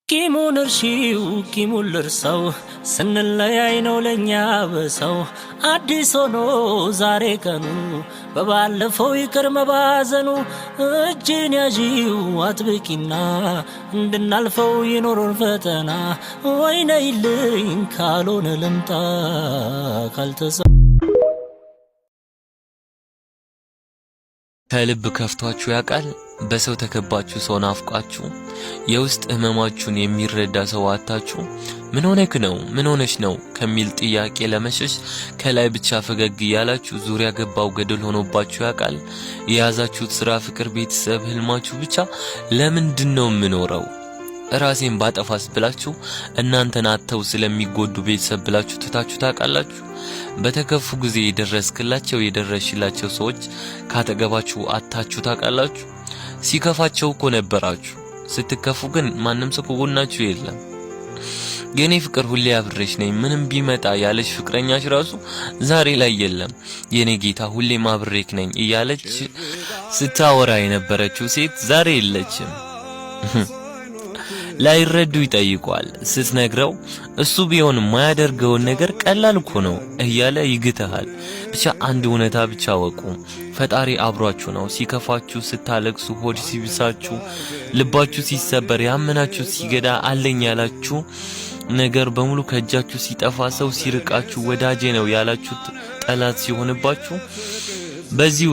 ቂሙን እርሺው ቂሙን ልርሳው ስንለያይ ነው ለኛ በሰው አዲስ ሆኖ ዛሬ ቀኑ በባለፈው ይቅር መባዘኑ እጅን ያዢው አጥብቂና እንድናልፈው ይኖሩን ፈተና ወይነይልኝ ካልሆነ ልምጣ ካልተሰ ከልብ ከፍቷችሁ ያውቃል? በሰው ተከባችሁ ሰው ናፍቃችሁ የውስጥ ህመማችሁን የሚረዳ ሰው አጣችሁ ምን ሆነክ ነው ምን ሆነሽ ነው ከሚል ጥያቄ ለመሸሽ ከላይ ብቻ ፈገግ ያላችሁ ዙሪያ ገባው ገደል ሆኖባችሁ ያውቃል? የያዛችሁት ስራ፣ ፍቅር፣ ቤተሰብ፣ ህልማችሁ ብቻ ለምንድነው ምኖረው ራሴን ባጠፋስ ብላችሁ እናንተን አጥተው ስለሚጎዱ ቤተሰብ ብላችሁ ትታችሁ ታውቃላችሁ? በተከፉ ጊዜ የደረስክላቸው የደረሽላቸው ሰዎች ካጠገባችሁ አጣችሁ ታውቃላችሁ? ሲከፋቸው እኮ ነበራችሁ፣ ስትከፉ ግን ማንም ሰው ከጎናችሁ የለም። የኔ ፍቅር ሁሌ አብሬሽ ነኝ ምንም ቢመጣ ያለሽ ፍቅረኛሽ ራሱ ዛሬ ላይ የለም። የኔ ጌታ ሁሌ ማብሬክ ነኝ እያለች ስታወራ የነበረችው ሴት ዛሬ የለችም። ላይረዱ ይጠይቋል ስትነግረው እሱ ቢሆን ማያደርገውን ነገር ቀላል እኮ ነው እያለ ይግተሃል። ብቻ አንድ እውነታ ብቻ ወቁ፣ ፈጣሪ አብሯችሁ ነው። ሲከፋችሁ፣ ስታለቅሱ፣ ሆድ ሲብሳችሁ፣ ልባችሁ ሲሰበር፣ ያመናችሁ ሲገዳ አለኝ ያላችሁ ነገር በሙሉ ከእጃችሁ ሲጠፋ፣ ሰው ሲርቃችሁ፣ ወዳጄ ነው ያላችሁት ጠላት ሲሆንባችሁ በዚህ